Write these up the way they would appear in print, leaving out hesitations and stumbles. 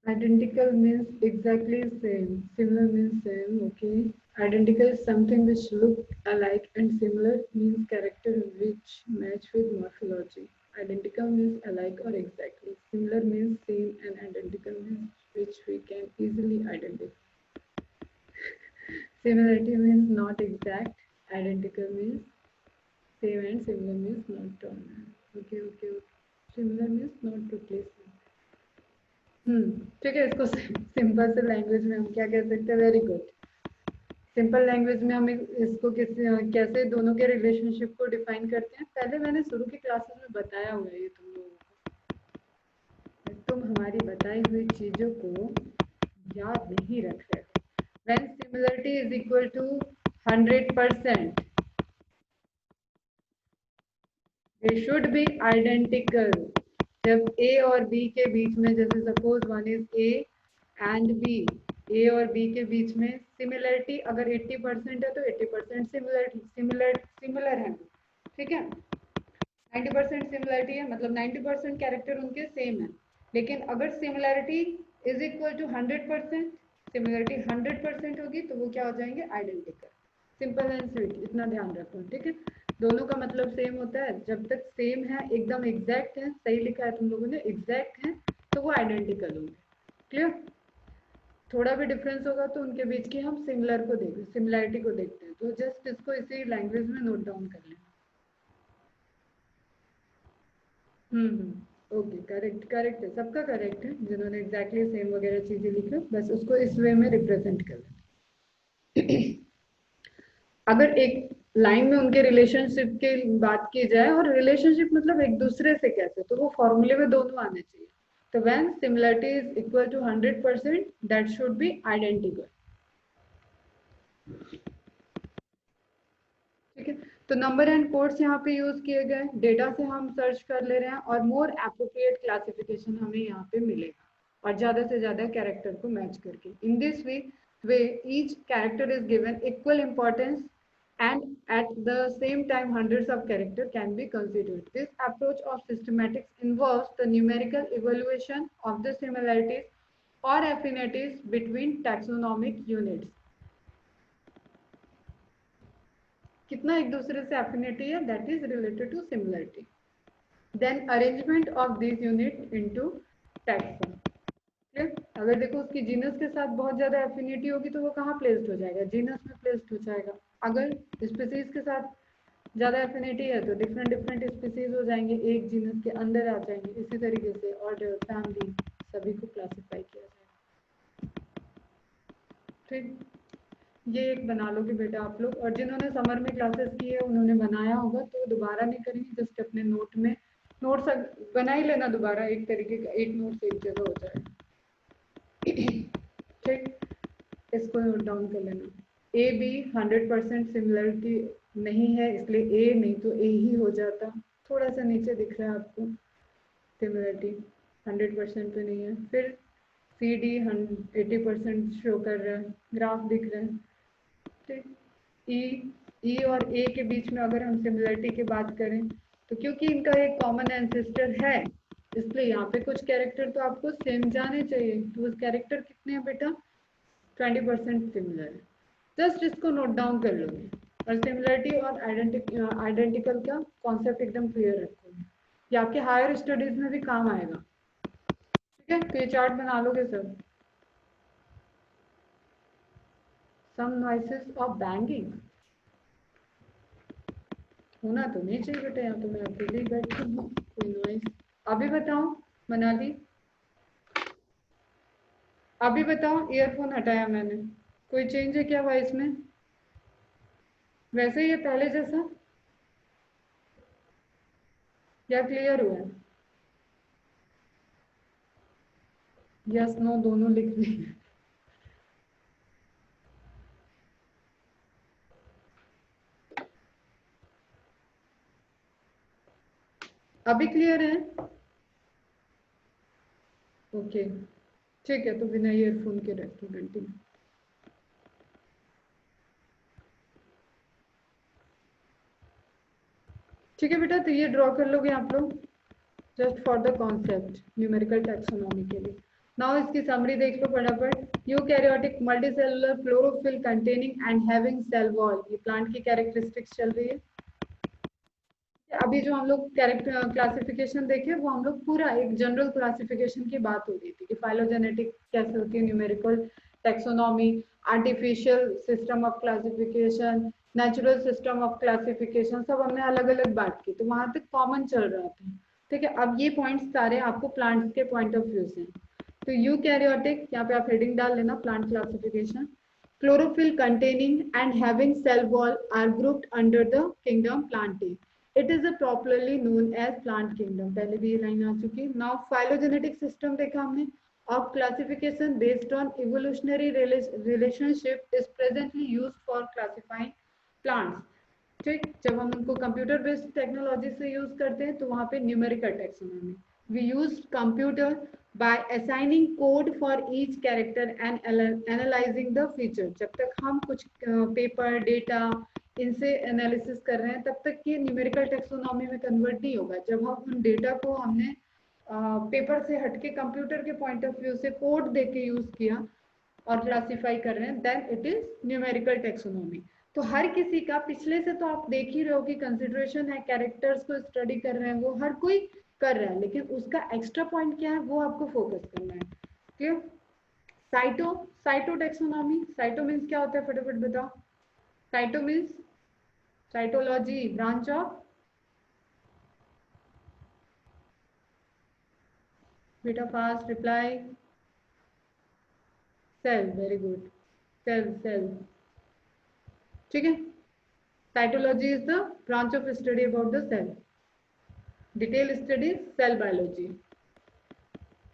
Identical means exactly same. Similar means same. Okay. Identical is something which look alike, and similar means character which match with morphology. Identical means alike or exactly. Similar means same, and identical means which we can easily identify. Similarity means not exact. Identical means same, and similar means not dominant. Okay, okay, okay. Similar means not replacement. ठीक है, इसको simple से language में हम क्या कह सकते हैं? Very good. सिंपल लैंग्वेज में हम इसको कैसे दोनों के रिलेशनशिप को डिफाइन करते हैं, पहले मैंने शुरू की क्लासेस में बताया हुआ है ये तुम लोगों को। तुम हमारी बताई हुई चीजों को याद नहीं रख रहे हो। When similarity is equal to 100%, they should be identical. जब A और B के बीच में, जैसे suppose one is A and B, A और B के बीच में सिमिलरिटी अगर 80% है तो 80% सिमिलर है, ठीक है। 90% सिमिलरिटी है, मतलब 90% कैरेक्टर उनके सेम है। लेकिन अगर similarity is equal to 100%, similarity 100% होगी तो वो क्या हो जाएंगे? आइडेंटिकल। सिंपल एंड स्वीट, इतना ध्यान रखो, ठीक है। दोनों का मतलब सेम होता है, जब तक सेम है, एकदम एग्जैक्ट है, सही लिखा है तुम लोगों ने, एग्जैक्ट है, तो वो आइडेंटिकल होंगे। क्लियर? थोड़ा भी डिफरेंस होगा तो उनके बीच की हम सिमिलरिटी को देखते हैं। तो जस्ट इसको इसी लैंग्वेज में नोट डाउन कर लें। ओके, करेक्ट करेक्ट है, सबका करेक्ट है। जिन्होंने एग्जैक्टली सेम वगैरह चीजें लिखी, बस उसको इस वे में रिप्रेजेंट कर लें। अगर एक लाइन में उनके रिलेशनशिप की बात की जाए, और रिलेशनशिप मतलब एक दूसरे से कैसे, तो वो फॉर्मूले में दोनों आने चाहिए। तो when similarity is equal to 100%, that should be identical. ठीक है, तो नंबर एंड कोड्स यहाँ पे यूज किए गए, डेटा से हम सर्च कर ले रहे हैं, और मोर एप्रोप्रिएट क्लासिफिकेशन हमें यहाँ पे मिलेगा, और ज्यादा से ज्यादा कैरेक्टर को मैच करके। In this way each character is given equal importance, and at the same time hundreds of characters can be considered. This approach of systematics involves the numerical evaluation of the similarities or affinities between taxonomic units. कितना एक दूसरे से affinity है, that is related to similarity. Then arrangement of this unit into taxon. अगर देखो उसकी genus के साथ बहुत ज्यादा एफिनिटी होगी तो वो कहाँ प्लेस्ड हो जाएगा? जीनस में प्लेस्ड हो जाएगा। अगर स्पीसीज के साथ ज्यादा एफिनिटी है तो डिफरेंट डिफरेंट स्पीसीज हो जाएंगे, एक जीनस के अंदर आ जाएंगे। इसी तरीके से ऑर्डर, फैमिली, सभी को क्लासिफाई किया जाएगा। ठीक, ये एक बना लो कि बेटा आप लोग, और जिन्होंने समर में क्लासेस की है उन्होंने बनाया होगा तो दोबारा नहीं करेंगे, जस्ट अपने नोट में नोट्स बना ही लेना दोबारा, एक तरीके का एक नोट एक जगह हो जाएगा। ठीक, इसको नोट डाउन कर लेना। ए बी 100% सिमिलरिटी नहीं है, इसलिए ए नहीं तो ए ही हो जाता। थोड़ा सा नीचे दिख रहा है आपको, सिमिलरिटी 100% पे नहीं है। फिर सी डी 80% शो कर रहा है, ग्राफ दिख रहा है। ई और ए के बीच में अगर हम सिमिलरिटी की बात करें तो क्योंकि इनका एक कॉमन एंसेस्टर है, इसलिए यहाँ पे कुछ कैरेक्टर तो आपको सेम जाने चाहिए। तो उस कैरेक्टर कितने हैं बेटा? 20% सिमिलर है। जस्ट इसको नोट डाउन कर लोगे, और सिमिलरिटी और आइडेंटिकल का कॉन्सेप्ट एकदम क्लियर रखोगे, ये आपके हायर स्टडीज में भी काम आएगा। ठीक है, तो ये चार्ट बना लोगे सब। सम नॉइसेस ऑफ बैंगिंग होना तो नहीं चाहिए बेटा, यहाँ तो मैं अकेले ही बैठी हूँ, कोई नॉइस। अभी बताओ मनाली, अभी बताओ, ईयरफोन हटाया मैंने, कोई चेंज है क्या वॉइस में? वैसे ही है पहले जैसा, या क्लियर हुआ है? यस नो दोनों लिख रही है। अभी क्लियर है? ओके, ठीक है, तो बिना ईयरफोन के रखो कंटिन्यू। ठीक है बेटा, तो ये ड्रॉ कर लोगे आप लोग, just for the concept numerical taxonomy के लिए। नाउ इसकी समरी देख लो फटाफट। Eukaryotic multicellular chlorophyll containing and having cell wall, ये प्लांट की कैरेक्टरिस्टिक्स चल रही है। अभी जो हम लोग कैरेक्टर क्लासिफिकेशन देखे वो हम लोग पूरा एक जनरल क्लासिफिकेशन की बात हो रही थी कि फाइलोजेनेटिक कैसे होती है, numerical taxonomy, artificial system of classification, natural system of classification, सब हमने अलग अलग बात की, तो वहां तक कॉमन चल रहा था। ठीक है, अब ये पॉइंट्स सारे आपको प्लांट्स के पॉइंट ऑफ व्यू से। तो यूकैरियोटिक, यहाँ पे आप हेडिंग डाल लेना plant classification. chlorophyll containing and having cell wall are grouped under the kingdom Plantae. It is a properly known as plant kingdom. पहले भी ये लाइन आ चुकी है। Now phylogenetic system देखा हमने of classification based on evolutionary relationship is presently used for classifying plants. ठीक, जब हम उनको कंप्यूटर बेस्ड टेक्नोलॉजी से यूज करते हैं तो वहां पे numerical taxonomy we use computer by assigning code for each character and analysing the feature. जब तक हम कुछ पेपर डेटा इनसे एनालिसिस कर रहे हैं तब तक ये न्यूमेरिकल टैक्सोनॉमी में कन्वर्ट नहीं होगा। जब हम उन डेटा को हमने पेपर से हटके कंप्यूटर के पॉइंट ऑफ व्यू से कोड देके यूज किया और क्लासिफाई कर रहे हैं, then it is numerical taxonomy. तो हर किसी का पिछले से तो आप देख ही रहे हो कि कंसिडरेशन है, कैरेक्टर्स को स्टडी कर रहे हैं, वो हर कोई कर रहा है, लेकिन उसका एक्स्ट्रा पॉइंट क्या है वो आपको फोकस करना है। Clear? Cyto, cyto taxonomy, cyto means क्या होता है फटाफट बताओ। Cyto means cytology, branch of, बेटा fast reply, cell, very good, cell cell. ठीक है, cytology is the branch of study about the cell. Detail studies cell biology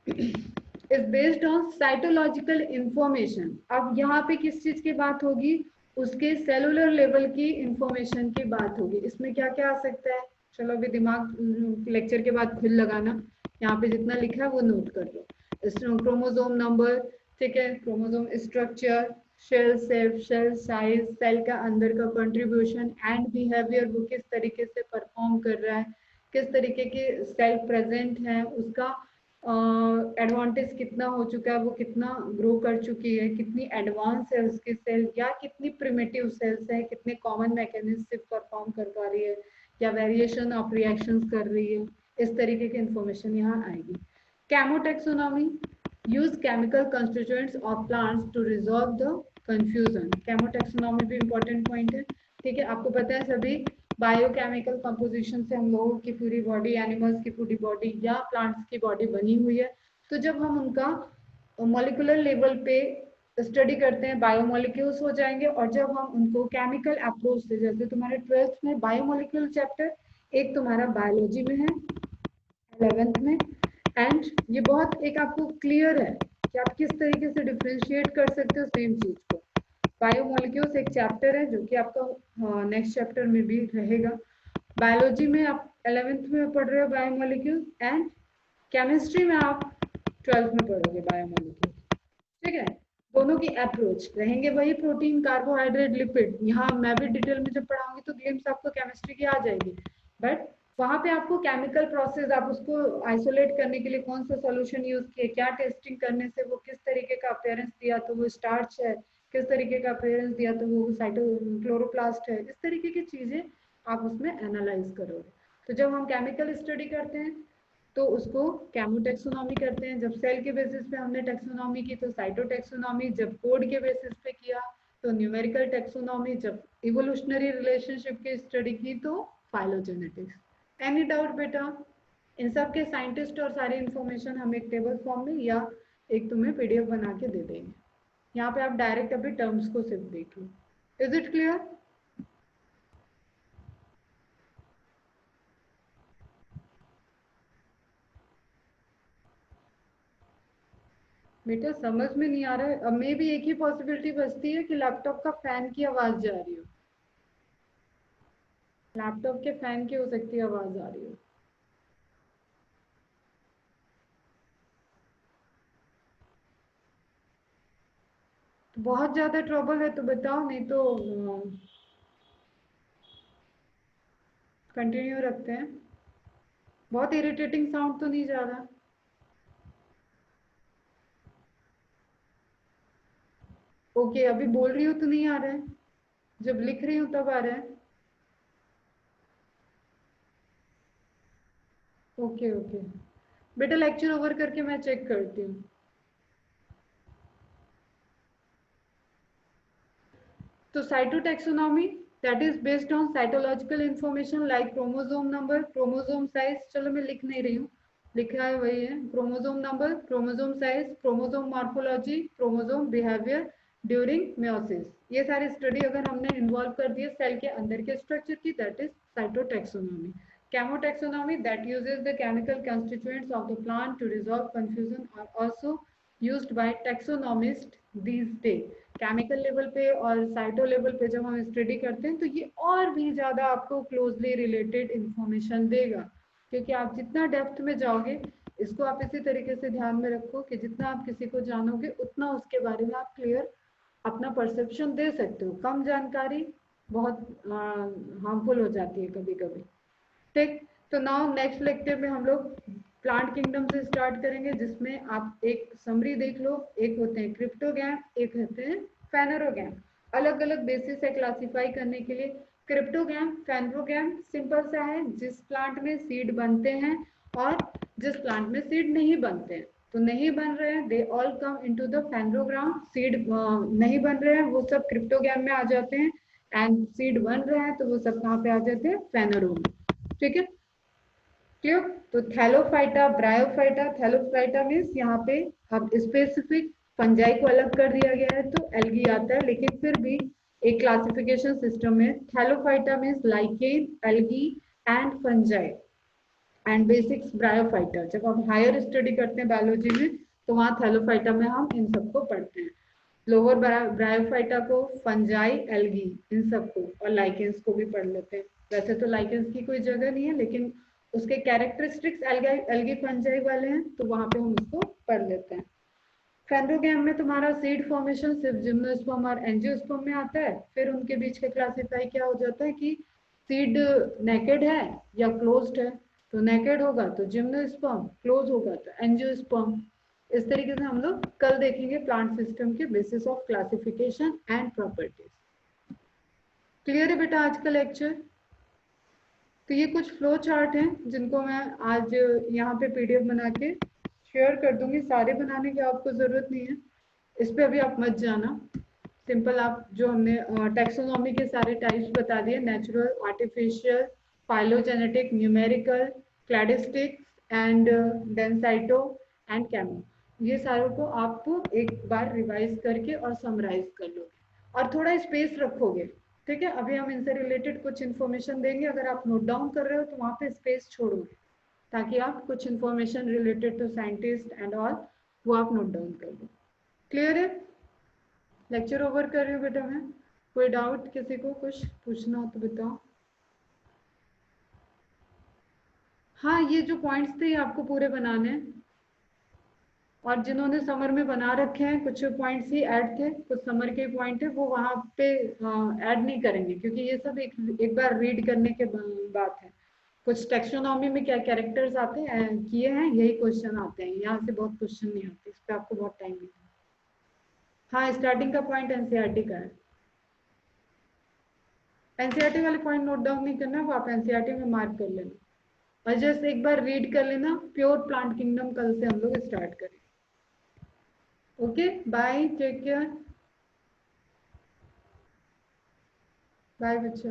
is based on cytological information. अब यहाँ पे किस चीज की बात होगी, उसके सेलुलर लेवल की इंफॉर्मेशन की बात होगी। इसमें क्या क्या आ सकता है, चलो अभी दिमाग लेक्चर के बाद खुद लगाना, यहाँ पे जितना लिखा है वो नोट कर लो। क्रोमोसोम नंबर, ठीक है, क्रोमोसोम स्ट्रक्चर, शेल सेप, शेल साइज, सेल का अंदर का कंट्रीब्यूशन एंड बिहेवियर, वो किस तरीके से परफॉर्म कर रहा है, किस तरीके के सेल प्रेजेंट है, उसका एडवांटेज कितना हो चुका है, वो कितना ग्रो कर चुकी है, कितनी एडवांस है उसकी सेल, या कितनी प्रिमिटिव सेल्स है, कितने कॉमन मैकेनिज्म से परफॉर्म कर पा रही है, या वेरिएशन ऑफ रिएक्शंस कर रही है, इस तरीके की इंफॉर्मेशन यहाँ आएगी। केमोटेक्सोनॉमी, use chemical constituents of plants to resolve the confusion. केमोटेक्सोनॉमी भी इंपॉर्टेंट पॉइंट है। ठीक है, आपको पता है सभी बायोकेमिकल कंपोजिशन से हम लोगों की पूरी बॉडी, एनिमल्स की पूरी बॉडी या प्लांट्स की बॉडी बनी हुई है। तो जब हम उनका मॉलिक्यूलर लेवल पे स्टडी करते हैं बायोमोलिक्यूल्स हो जाएंगे, और जब हम उनको केमिकल अप्रोच से, जैसे तुम्हारे 12th में बायोमोलिक्यूल चैप्टर एक तुम्हारा बायोलॉजी में है, 11th में, एंड ये बहुत एक आपको क्लियर है कि आप किस तरीके से डिफ्रेंशिएट कर सकते हो सेम चीज को। बायोमोलिक्यूल्स एक चैप्टर है जो कि आपका नेक्स्ट चैप्टर में भी रहेगा। बायोलॉजी में आप 11th में पढ़ रहे हो बायोमोलिक्यूल, एंड केमिस्ट्री में आप 12th में पढ़ोगे बायोमोलिक्यूल। ठीक है, दोनों की अप्रोच रहेंगे वही, प्रोटीन, कार्बोहाइड्रेट, लिपिड। यहाँ मैं भी डिटेल में जब पढ़ाऊंगी तो ग्लिम्स आपको केमिस्ट्री की आ जाएगी, बट वहां पे आपको केमिकल प्रोसेस, आप उसको आइसोलेट करने के लिए कौन सा सॉल्यूशन यूज किए, क्या टेस्टिंग करने से वो किस तरीके का अपीयरेंस दिया तो वो स्टार्च है, किस तरीके का अपीयरेंस दिया तो वो क्लोरोप्लास्ट है, इस तरीके की चीजें आप उसमें एनालाइज करोगे। तो जब हम केमिकल स्टडी करते हैं तो उसको केमोटेक्सोनॉमी करते हैं। जब सेल के बेसिस पे हमने टेक्सोनॉमी की तो साइटोटेक्सोनॉमी, जब कोड के बेसिस पे किया तो न्यूमेरिकल टेक्सोनॉमी, जब इवोल्यूशनरी रिलेशनशिप की स्टडी की तो फाइलोजेनेटिक्स। एनी डाउट बेटा? इन सब के साइंटिस्ट और सारी इंफॉर्मेशन हम एक टेबल फॉर्म में या एक तुम्हें पीडीएफ बना के दे देंगे। यहाँ पे आप डायरेक्ट अभी टर्म्स को सिर्फ देख लो। Is it clear? बेटा समझ में नहीं आ रहा है? अब मे भी एक ही पॉसिबिलिटी बचती है कि लैपटॉप का फैन की आवाज जा रही हो, लैपटॉप के फैन की हो सकती है आवाज आ रही हो। तो बहुत ज्यादा ट्रबल है तो बताओ, नहीं तो कंटिन्यू रखते हैं। बहुत इरिटेटिंग साउंड तो नहीं जा रहा? ओके, अभी बोल रही हूँ तो नहीं आ रहा है, जब लिख रही हूँ तब आ रहा है। ओके ओके, बेटा लेक्चर ओवर करके मैं चेक करती हूँ। तो cytotaxonomy that is based on cytological information like chromosome number, chromosome size, चलो मैं लिख नहीं रही हूँ, लिखा है वही है, chromosome number, chromosome size, chromosome morphology, chromosome behaviour during meiosis. ये सारी स्टडी अगर हमने इन्वॉल्व कर दिए सेल के अंदर के स्ट्रक्चर की, that is cytotaxonomy. Chemotaxonomy that uses the chemical constituents of the plant to resolve confusion are also used by taxonomists these days। Chemical level पे और साइटो लेवल पे जब हम स्टडी करते हैं तो ये और भी ज़्यादा आपको क्लोजली रिलेटेड इंफॉर्मेशन देगा, क्योंकि आप जितना डेप्थ में जाओगे, इसको आप इसी तरीके से ध्यान में रखो कि जितना आप किसी को जानोगे उतना उसके बारे में आप क्लियर अपना परसेप्शन दे सकते हो। कम जानकारी बहुत हार्मफुल हो जाती है कभी कभी। ठीक, तो नाउ नेक्स्ट लेक्चर में हम लोग प्लांट किंगडम से स्टार्ट करेंगे, जिसमें आप एक समरी देख लो, एक होते हैं क्रिप्टोगैम, एक होते हैं फेनरोगैम। अलग अलग बेसिस है क्लासिफाई करने के लिए। क्रिप्टोगैम, फेनरोगैम सिंपल सा है, जिस प्लांट में सीड बनते हैं और जिस प्लांट में सीड नहीं बनते हैं। तो नहीं बन रहे हैं, they all come into the phanerogam. Seed नहीं बन रहे हैं वो सब क्रिप्टोगैम में आ जाते हैं, एंड सीड बन रहे हैं तो वो सब कहाँ पे आ जाते हैं, फेनरो में। ठीक है, क्लियर। तो थैलोफाइटा, ब्रायोफाइटा, थैलोफाइटा मीन्स यहाँ पे अब स्पेसिफिक फंजाई को अलग कर दिया गया है तो एल्गी आता है, लेकिन फिर भी एक क्लासिफिकेशन सिस्टम में Thallophyta means lichen, algae and fungi and basics bryophyta. जब हम हायर स्टडी करते हैं बायोलॉजी में तो वहाँ थैलोफाइटा में हम इन सबको पढ़ते हैं। लोअर ब्रायोफाइटा को फंजाई, एल्गी इन सबको और लाइकेंस को भी पढ़ लेते हैं। वैसे तो लाइकेंस की कोई जगह नहीं है, लेकिन उसके कैरेक्टरिस्टिक्स एल्गी फंजाई वाले हैं तो वहां पे हम उसको पढ़ लेते हैं। फेनरोगैम में तुम्हारा सीड फॉर्मेशन सिर्फ जिम्नोस्पर्म और एंजियोस्पर्म में आता है। फिर उनके बीच का क्लासिफाई क्या हो जाता है कि सीड नेकेड है या क्लोज्ड है। तो नेकेड होगा तो जिम्नोस्पर्म, क्लोज होगा तो एंजियोस्पर्म। इस तरीके से हम लोग कल देखेंगे प्लांट सिस्टम के basis of classification and properties. Clear है बेटा आज का लेक्चर? तो ये कुछ फ्लो चार्ट हैं जिनको मैं आज यहाँ पे पीडीएफ बना के शेयर कर दूंगी। सारे बनाने की आपको जरूरत नहीं है, इस पे अभी आप मत जाना। सिंपल आप जो हमने टैक्सोनॉमी के सारे टाइप्स बता दिए, natural, artificial, phylogenetic, numerical, cladistic and डेंसाइटो एंड कैमो, ये सारों को आप एक बार रिवाइज करके और समराइज कर लोगे और थोड़ा स्पेस रखोगे। ठीक है, अभी हम इनसे रिलेटेड कुछ इन्फॉर्मेशन देंगे, अगर आप नोट डाउन कर रहे हो तो वहाँ पे स्पेस छोड़ोगे ताकि आप कुछ information related to scientist and all वो आप नोट डाउन कर लो। क्लियर है? लेक्चर ओवर कर रही हूँ बेटा मैं। कोई डाउट किसी को कुछ पूछना हो तो बताओ। हाँ, ये जो पॉइंट्स थे आपको पूरे बनाने हैं, और जिन्होंने समर में बना रखे हैं कुछ पॉइंट्स ही ऐड थे, कुछ समर के पॉइंट है वो वहाँ पे ऐड नहीं करेंगे, क्योंकि ये सब एक बार रीड करने के बात है। कुछ टेक्सोनॉमी में क्या कैरेक्टर्स आते हैं किए हैं, यही क्वेश्चन आते हैं, यहाँ से बहुत क्वेश्चन नहीं आते, इस पर आपको बहुत टाइम लगता है। हाँ, स्टार्टिंग का पॉइंट एनसीईआरटी का है। एनसीईआरटी वाले पॉइंट नोट डाउन नहीं करना, वो आप एनसीईआरटी में मार्क कर लेना और जस्ट एक बार रीड कर लेना। प्योर प्लांट किंगडम कल से हम लोग स्टार्ट करें। Okay, bye, take care, bye बच्चा।